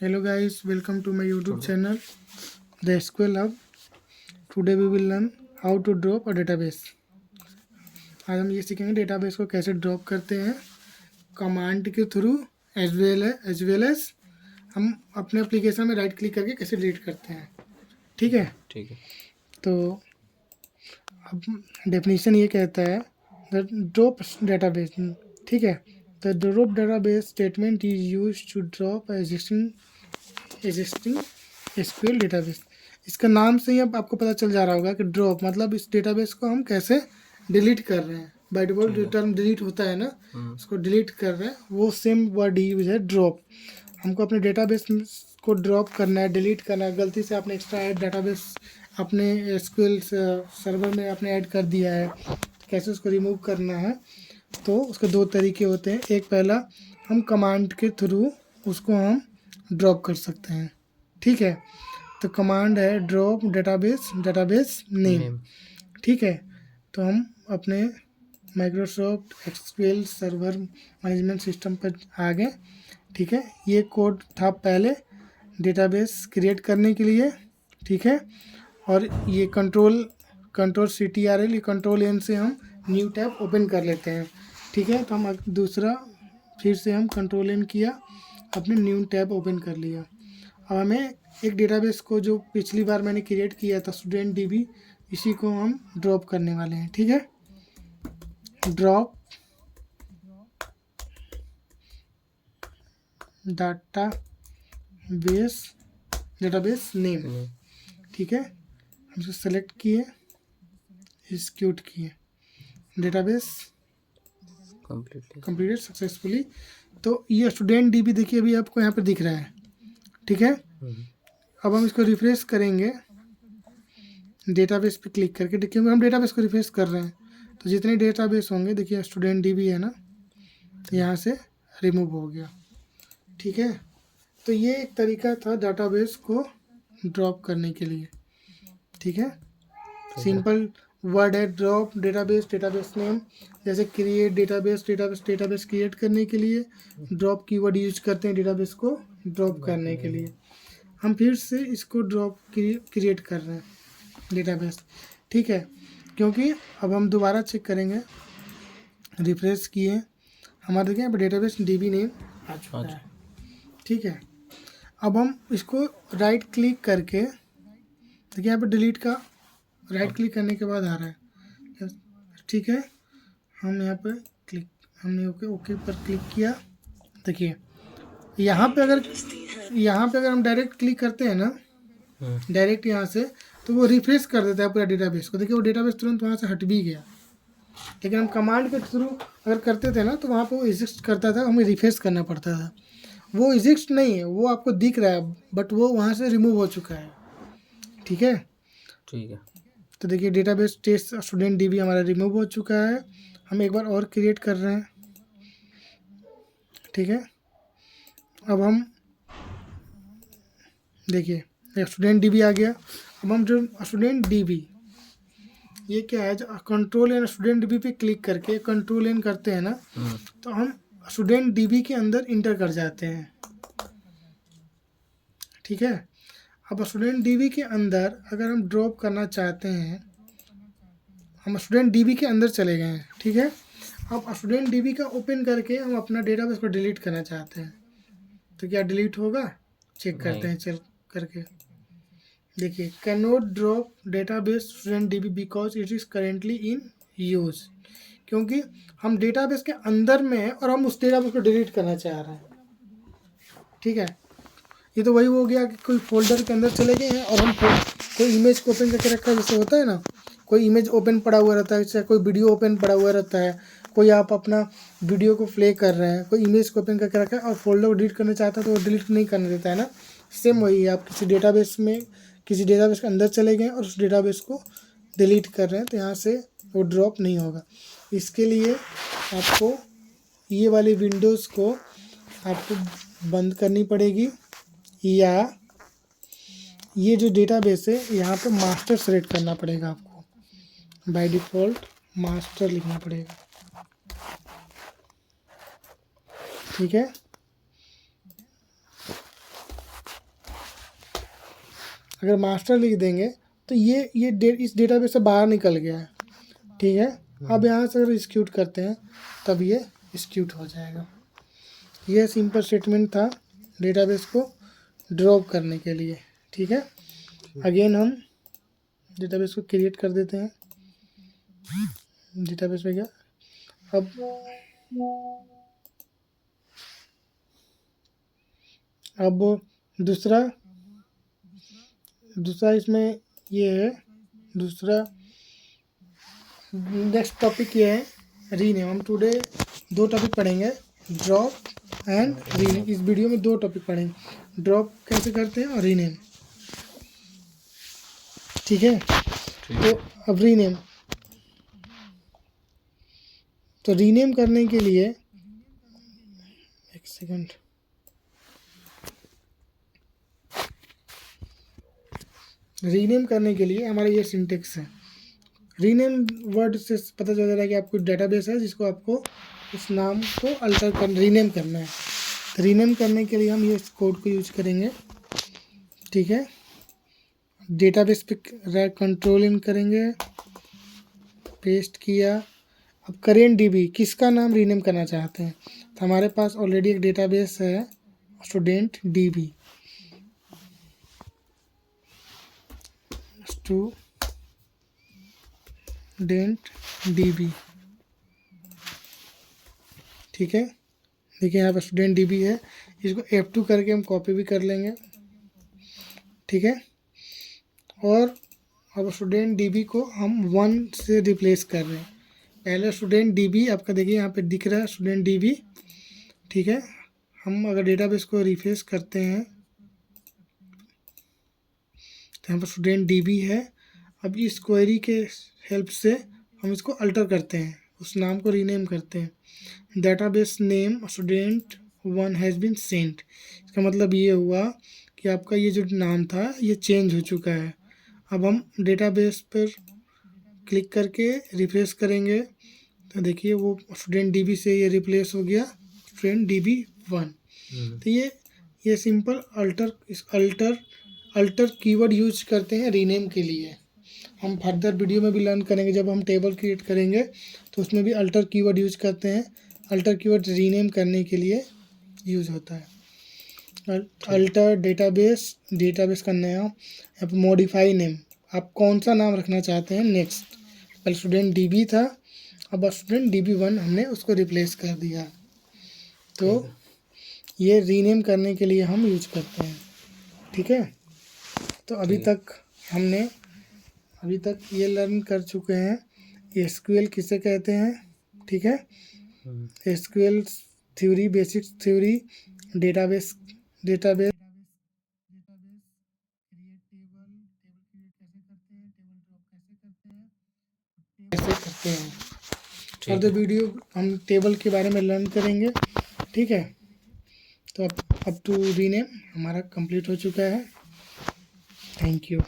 Hello guys, welcome to my YouTube channel, The SQL Hub. Today we will learn how to drop a database. आज हम ये सीखेंगे database को कैसे drop करते हैं कमांड के थ्रू एज वेल एज हम अपने एप्लीकेशन में राइट क्लिक करके कैसे डिलीट करते हैं। ठीक है, तो अब डेफिनेशन ये कहता है द ड्रॉप डेटाबेस। ठीक है, the drop database statement is use to drop existing SQL database. इसका नाम से ही अब आपको पता चल जा रहा होगा कि ड्रॉप मतलब इस डेटाबेस को हम कैसे डिलीट कर रहे हैं। बाय डिफॉल्ट जो टर्म डिलीट होता है ना, उसको डिलीट कर रहे हैं, वो सेम वर्ड यूज है ड्रॉप। हमको अपने डेटाबेस को ड्रॉप करना है, डिलीट करना है। गलती से आपने एक्स्ट्रा ऐड डेटाबेस अपने एसक्यूएल सर्वर में आपने ऐड कर दिया है, कैसे उसको रिमूव करना है। तो उसके दो तरीके होते हैं। एक पहला, हम कमांड के थ्रू उसको हम ड्रॉप कर सकते हैं। ठीक है, तो कमांड है ड्रॉप डेटाबेस नेम। ठीक है, तो हम अपने Microsoft SQL server management system पर आ गए। ठीक है, ये कोड था पहले डेटाबेस क्रिएट करने के लिए। ठीक है, और ये कंट्रोल CTRL, ये कंट्रोल N से हम न्यू टैब ओपन कर लेते हैं। ठीक है, तो हम दूसरा फिर से हम कंट्रोल N किया, अपने न्यू टैब ओपन कर लिया। अब हमें एक डेटाबेस को जो पिछली बार मैंने क्रिएट किया था स्टूडेंट DB, इसी को हम ड्रॉप करने वाले हैं। ठीक है, ड्रॉप डेटाबेस नेम। ठीक है, हम इसे सेलेक्ट किए, एग्जीक्यूट किए, डेटाबेस कंप्लीटेड सक्सेसफुली। तो ये स्टूडेंट DB देखिए अभी आपको यहाँ पर दिख रहा है। ठीक है, अब हम इसको रिफ्रेश करेंगे डेटाबेस पे क्लिक करके। देखिए हम डेटाबेस को रिफ्रेश कर रहे हैं, तो जितने डेटाबेस होंगे, देखिए स्टूडेंट DB है ना, यहाँ से रिमूव हो गया। ठीक है, तो ये एक तरीका था डेटाबेस को ड्रॉप करने के लिए। ठीक है, सिंपल वर्ड है ड्रॉप डेटाबेस नेम। जैसे क्रिएट डेटाबेस क्रिएट करने के लिए ड्रॉप कीवर्ड यूज करते हैं डेटाबेस को ड्रॉप करने के लिए। हम फिर से इसको ड्रॉप क्रिएट कर रहे हैं डेटाबेस। ठीक है, क्योंकि अब हम दोबारा चेक करेंगे, रिफ्रेश किए, हमारे देखिए यहाँ पर डेटाबेस DB नेम आ चुका है। ठीक है, अब हम इसको राइट क्लिक करके, देखिए यहाँ पर डिलीट का राइट क्लिक करने के बाद आ रहा है। ठीक है, हम यहाँ पर हमने ओके पर क्लिक किया। देखिए यहाँ पे अगर हम डायरेक्ट क्लिक करते हैं ना, डायरेक्ट यहाँ से, तो वो रिफ्रेश कर देता है पूरा डेटाबेस को। देखिए वो डेटाबेस तुरंत वहाँ से हट भी गया। लेकिन हम कमांड के थ्रू अगर करते थे ना, तो वहाँ पे वो एग्जिस्ट करता था, हमें रिफ्रेश करना पड़ता था। वो एग्जिस्ट नहीं है, वो आपको दिख रहा है, बट वो वहाँ से रिमूव हो चुका है। ठीक है, तो देखिए डेटाबेस टेस्ट स्टूडेंट DB हमारा रिमूव हो चुका है। हम एक बार और क्रिएट कर रहे हैं। ठीक है, अब हम देखिए स्टूडेंट DB आ गया। अब हम जो स्टूडेंट DB, ये क्या है, जो कंट्रोल N स्टूडेंट DB पे क्लिक करके कंट्रोल N करते हैं ना, तो हम स्टूडेंट DB के अंदर इंटर कर जाते हैं। ठीक है, अब स्टूडेंट DB के अंदर अगर हम ड्रॉप करना चाहते हैं, हम स्टूडेंट DB के अंदर चले गए हैं। ठीक है, अब स्टूडेंट DB का ओपन करके हम अपना डेटाबेस को डिलीट करना चाहते हैं, तो क्या डिलीट होगा, चेक करते हैं चल करके। देखिए can not drop database student DB because it is currently in use, क्योंकि हम डेटाबेस के अंदर में हैं और हम उस डेटाबेस को डिलीट करना चाह रहे हैं। ठीक है, ये तो वही हो गया कि कोई फोल्डर के अंदर चले गए हैं और हम कोई इमेज को ओपन करके रखा है, जैसे होता है ना, कोई इमेज ओपन पड़ा हुआ रहता है, चाहे कोई वीडियो ओपन पड़ा हुआ रहता है, कोई आप अपना वीडियो को प्ले कर रहे हैं, कोई इमेज को ओपन करके रखा है और फोल्डर को डिलीट करना चाहता है, तो वो डिलीट नहीं करने देता है ना। सेम वही है, आप किसी डेटाबेस के अंदर चले गए और उस डेटाबेस को डिलीट कर रहे हैं, तो यहाँ से वो ड्रॉप नहीं होगा। इसके लिए आपको ये वाली विंडोज़ को आपको बंद करनी पड़ेगी, या ये जो डेटाबेस है यहाँ पे मास्टर सेलेक्ट करना पड़ेगा आपको। बाय डिफ़ॉल्ट मास्टर लिखना पड़ेगा। ठीक है, अगर मास्टर लिख देंगे तो ये इस डेटाबेस से बाहर निकल गया है, ठीक है। अब यहाँ से अगर एक्सिक्यूट करते हैं तब ये एक्सिक्यूट हो जाएगा। ये सिंपल स्टेटमेंट था डेटाबेस को ड्रॉप करने के लिए, ठीक है। अगेन हम डेटाबेस को क्रिएट कर देते हैं। डेटाबेस में गया। अब दूसरा इसमें ये है, दूसरा नेक्स्ट टॉपिक ये है रीनेम। हम टुडे 2 टॉपिक पढ़ेंगे, ड्रॉप एंड रीनेम। इस वीडियो में 2 टॉपिक पढ़ेंगे, ड्रॉप कैसे करते हैं और रीनेम, ठीक है। तो अब रीनेम, तो रीनेम करने के लिए एक सेकंड, रीनेम करने के लिए हमारा ये सिंटेक्स है। रीनेम वर्ड से पता चल रहा है कि आपको डेटाबेस है जिसको आपको उस नाम को अल्टर कर रीनेम करना है। तो रीनेम करने के लिए हम ये कोड को यूज करेंगे, ठीक है। डेटाबेस पे कंट्रोल इन करेंगे, पेस्ट किया। अब करेंट डीबी किसका नाम रीनेम करना चाहते हैं, तो हमारे पास ऑलरेडी एक डेटाबेस है स्टूडेंट डीबी, स्टूडेंट डीबी, ठीक है। देखिए यहाँ पर स्टूडेंट डीबी है, इसको F2 करके हम कॉपी भी कर लेंगे, ठीक है। और अब स्टूडेंट डीबी को हम 1 से रिप्लेस कर रहे हैं। पहले स्टूडेंट डीबी आपका देखिए यहाँ पे दिख रहा है स्टूडेंट डीबी, ठीक है। हम अगर डेटाबेस को रिफ्रेश करते हैं तो यहाँ पर स्टूडेंट डीबी है। अब इस क्वेरी के हेल्प से हम इसको अल्टर करते हैं, उस नाम को रीनेम करते हैं। Database name student 1 has been sent. इसका मतलब ये हुआ कि आपका ये जो नाम था ये चेंज हो चुका है। अब हम डेटाबेस पर क्लिक करके रिफ्रेश करेंगे तो देखिए वो स्टूडेंट डीबी से ये रिप्लेस हो गया स्टूडेंट डीबी 1। तो ये सिंपल अल्टर कीवर्ड यूज करते हैं रीनेम के लिए। हम फर्दर वीडियो में भी लर्न करेंगे, जब हम टेबल क्रिएट करेंगे तो उसमें भी अल्टर कीवर्ड यूज करते हैं। अल्टर कीवर्ड रीनेम करने के लिए यूज होता है। अल्टर डेटाबेस का नाम, यहाँ पर मॉडिफाई नेम, आप कौन सा नाम रखना चाहते हैं। नेक्स्ट, पहले स्टूडेंट डीबी था, अब स्टूडेंट डीबी 1 हमने उसको रिप्लेस कर दिया। तो ये रीनेम करने के लिए हम यूज करते हैं, ठीक है। तो अभी तक ये लर्न कर चुके हैं एसक्यूएल किसे कहते हैं, ठीक है। SQL theory, basic theory, database कैसे करते हैं। और तो वीडियो हम टेबल के बारे में लर्न करेंगे, ठीक है। तो अब टू रीनेम हमारा कंप्लीट हो चुका है। Thank you.